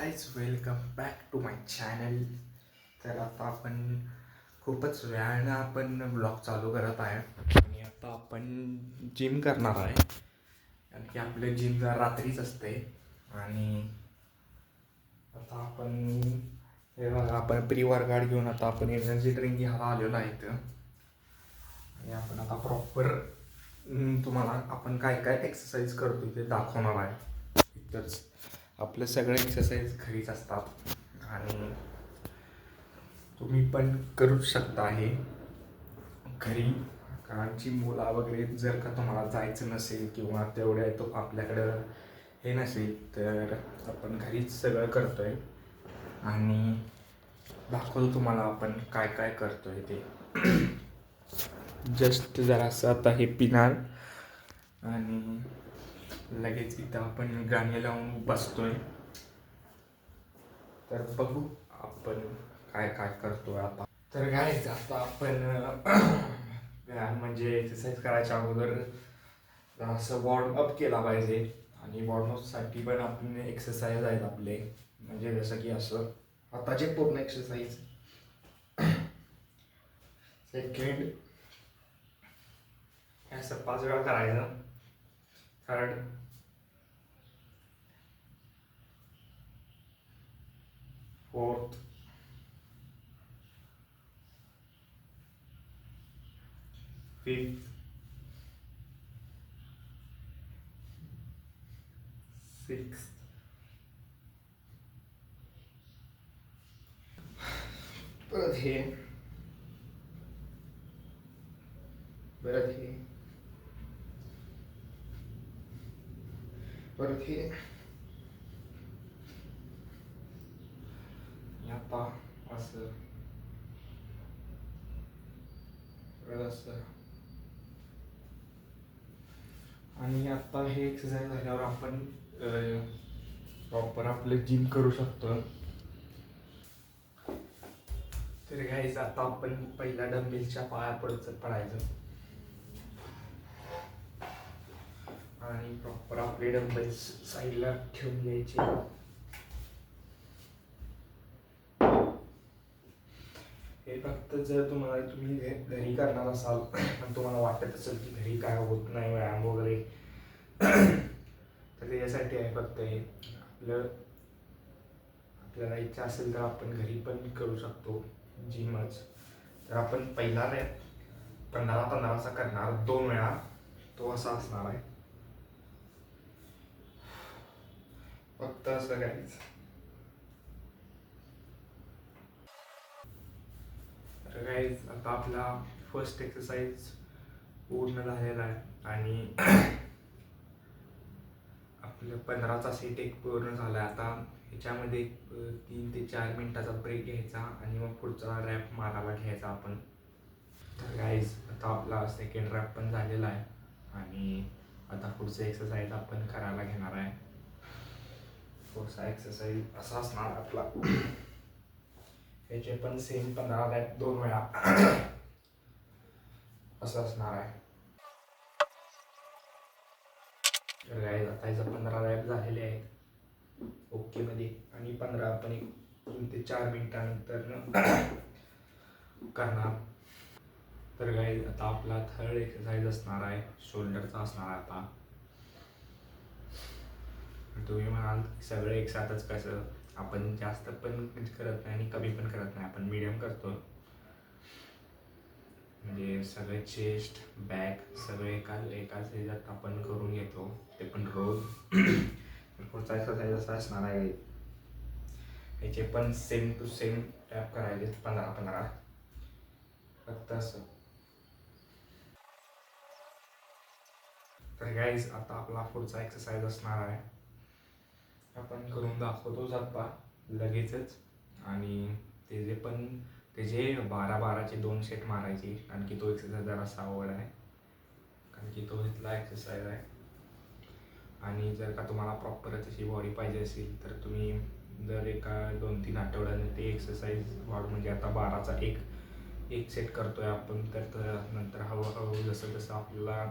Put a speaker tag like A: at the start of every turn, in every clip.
A: Guys welcome back to my channel. तर आता आपण खूपच वेळानं आपण ब्लॉग चालू करत आहे आणि आता आपण जिम करणार आहे. कारण की आपलं जिम जर रात्रीच असते आणि आता आपण हे बघा आपण प्री वर्कआउट घेऊन आता आपण एनर्जी ड्रिंक घ्यायला आलेलो आहे इथं आणि आपण आता प्रॉपर तुम्हाला आपण काय काय एक्सरसाइज करतो ते दाखवणार आहे. इथंच आपलं सगळं एक्सरसाइज घरीच असतात आणि तुम्ही पण करूच शकता हे घरी. कारण की मुला वगैरे जर का तुम्हाला जायचं नसेल किंवा तेवढ्या तो आपल्याकडं हे नसेल तर आपण घरीच सगळं करतोय आणि दाखवतो तुम्हाला आपण काय काय करतोय ते. जस्ट जरासं आता हे पिणार आणि लगेच इथं आपण गाणे लावून बसतोय. तर बघू आपण काय काय करतोय आता. तर काय आता आपण म्हणजे एक्सरसाइज करायच्या अगोदर असं वॉर्मअप केला पाहिजे आणि वॉर्मअपसाठी पण आपण एक्सरसाइज आहेत आपले, म्हणजे जसं की असं आताचे पूर्ण एक्सरसाइज. सेकंड असं 5 वेळा करायचं. थर्ड फोर्थ फिफ्थ सिक्स्थ परत हे परत हे परत हे आता असं परत असं. आणि आता हे एक्सरसाइज झाल्यावर आपण प्रॉपर आपलं जिम करू शकतो. तर घ्यायचं आता आपण पहिल्या डंबेलच्या पाया पडायचं आणि प्रॉपर आपले डंबेल्स साईडला ठेवून घ्यायचे. हे फक्त जर तुम्ही घरी करणार असाल आणि तुम्हाला वाटत असेल की घरी काय होत नाही व्यायाम वगैरे तर त्याच्यासाठी आहे फक्त हे. आपल्याला इच्छा असेल तर आपण घरी पण करू शकतो जिमच. तर आपण पहिला रॅप 15-15चा करणार 2 वेळा, तो असा असणार आहे. फक्त असं काहीच. तर गाईज आता आपला फर्स्ट एक्सरसाइज पूर्ण झालेला आहे आणि आपलं 15चा सेट एक पूर्ण झाला आहे. आता ह्याच्यामध्ये 3 ते 4 मिनिटाचा ब्रेक घ्यायचा आणि मग पुढचा रॅप मारायला घ्यायचा आपण. तर गाईज आता आपला सेकंड रॅप पण झालेला आहे आणि आता पुढचं एक्सरसाइज आपण करायला घेणार आहे. पुढचा एक्सरसाइज असा असणार आपला. ह्याचे पण सेम 15 रॅप 2 वेळा असं असणार आहे. तर गाईज आता ह्याचा 15 रॅप झालेले आहेत ओके मध्ये आणि 15 आपण एक 3 ते 4 मिनिटानंतर करणार. तर गाईज आता आपला थर्ड एक्सरसाइज असणार आहे शोल्डरचा असणार आहे. आता तुम्ही म्हणाल सगळं एक साथच कसं, आपण जास्त पण करत नाही आणि कमी पण करत नाही, आपण मीडियम करतो. म्हणजे सगळे चेस्ट बॅक सगळे एकाच ह्याच्यात आपण करून घेतो, ते पण रोज. पुढचा एक्सरसाइज असा असणार आहे. ह्याचे पण सेम टू सेम टॅप करायचे 15-15 फक्त असं. तर गाईज आता आपला पुढचा एक्सरसाइज असणार आहे, आपण करून दाखवतोच आता लगेचच. आणि त्याचे 12-12चे 2 सेट मारायचे, कारण की तो एक्सरसाइज जरासा अवघड आहे, कारण की तो इथला एक्सरसाइज आहे. आणि जर का तुम्हाला प्रॉपर तशी बॉडी पाहिजे असेल तर तुम्ही जर एका 2-3 आठवड्याने ते एक्सरसाइज वाढ, म्हणजे आता 12चा एक सेट करतोय आपण, तर नंतर हळूहळू जसं जसं आपल्याला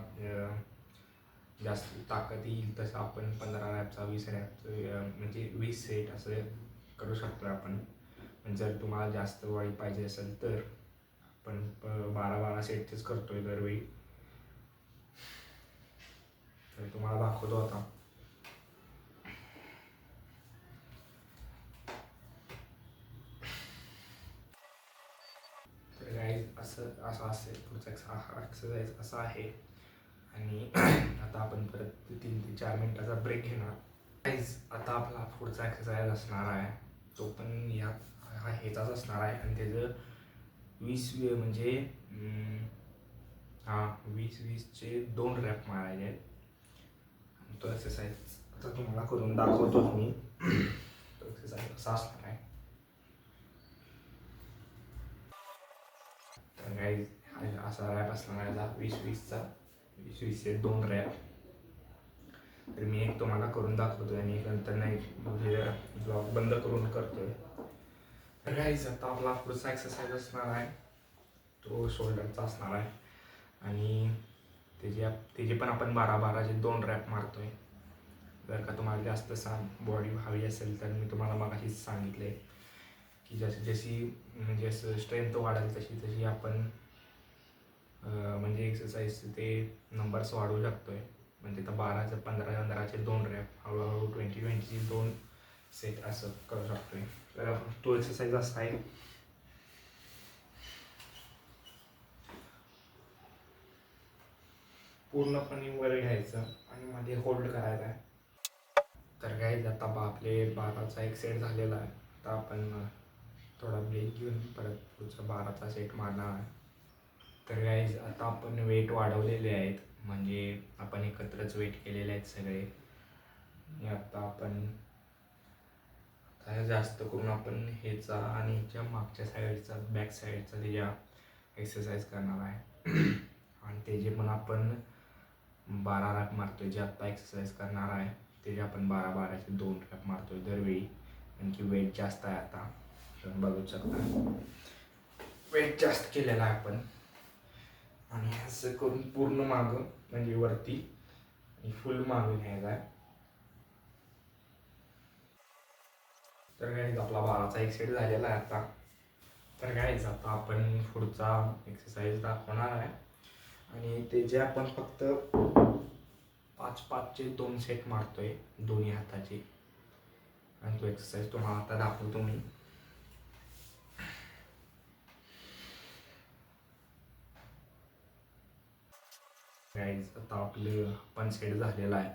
A: जास्त ताकद येईल तसं आपण 15 रॅपचा 20 रॅपचं म्हणजे 20 सेट असं करू शकतो आपण. जर तुम्हाला जास्त बॉडी पाहिजे असेल तर आपण 12-12 सेटचेच करतो आहे दरवेळी. तर तुम्हाला दाखवतो आता. तर गाईज असं असेल पुढचा एक्सरसाइज असा आहे. आणि आता आपण परत 3 ते 4 मिनिटाचा ब्रेक घेणार. गाईज आता आपला पुढचा एक्सरसाइज असणार आहे, तो पण ह्याचाच असणार आहे. आणि त्याचं 20 म्हणजे 20-20चे 2 रॅप मारायचे आहेत. आणि तो एक्सरसाइज आता तुम्हाला करून दाखवतोच मी. तो एक्सरसाइज असा असणार आहे. तर गाईज असा रॅप असणार आहे 20-20चा, 20-20चे 2 रॅप. तर मी एक तुम्हाला करून दाखवतोय आणि नंतर नाही म्हणजे ब्लॉग बंद करून करतोय. तर गाईज आता आपला पुढचा एक्सरसाइज असणार आहे, तो शोल्डरचा असणार आहे. आणि त्याचे पण आपण 12-12चे 2 रॅप मारतोय. जर का तुम्हाला जास्त बॉडी हवी असेल तर मी तुम्हाला मगाशीच सांगितले की जशी म्हणजे असं स्ट्रेंथ वाढेल तशी तशी आपण म्हणजे एक्सरसाइज ते नंबर्स वाढवू शकतो आहे. म्हणजे तर 12चे 15-15चे 2 रॅप, हळूहळू 20-20चे 2 सेट असं करू शकतो आहे. तर तो एक्सरसाइज असा आहे. पूर्णपणे वर घ्यायचं आणि मध्ये होल्ड करायचा आहे. तर गाईज आता आपले 12चा एक सेट झालेला आहे. आता आपण थोडा ब्रेक घेऊन परत पुढचा 12चा सेट मारणार आहे. तर गाईज आता आपण वेट वाढवलेले आहेत, म्हणजे आपण एकत्रच वेट केलेले आहेत सगळे. आणि आता आपण जास्त करून आपण ह्याचा आणि ह्याच्या मागच्या साईडचा बॅक साईडचा त्याच्या एक्सरसाइज करणार आहे. आणि त्याचे पण आपण 12 रॅप मारतोय. जे आत्ता एक्सरसाइज करणार आहे त्याचे आपण 12-12चे 2 रॅप मारतोय दरवेळी. कारण की वेट जास्त आहे आता, तुम्ही बघू शकता वेट जास्त केलेला आहे आपण. आणि असं करून पूर्ण मागं म्हणजे वरती आणि फुल मागं घ्यायचा आहे. तर गाईज आपला 12चा एक सेट झालेला आहे आता. तर गाईज आता आपण पुढचा एक्सरसाइज दाखवणार आहे आणि त्याचे आपण फक्त 5-5चे 2 सेट मारतोय दोन्ही हाताचे. आणि तो एक्सरसाइज तुम्हाला आता दाखवतो मी. गाईज आता आपलं पण सेट झालेला आहे.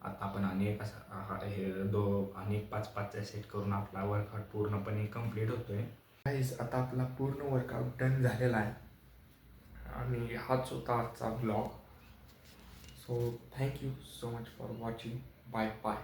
A: आता आपण अनेक अनेक 5-5चे सेट करून आपला वर्कआउट पूर्णपणे कंप्लीट होतोय. गाईज आता आपला पूर्ण वर्कआउट डन झालेला आहे आणि हाच होता आजचा blog. So thank you so much for watching. Bye bye.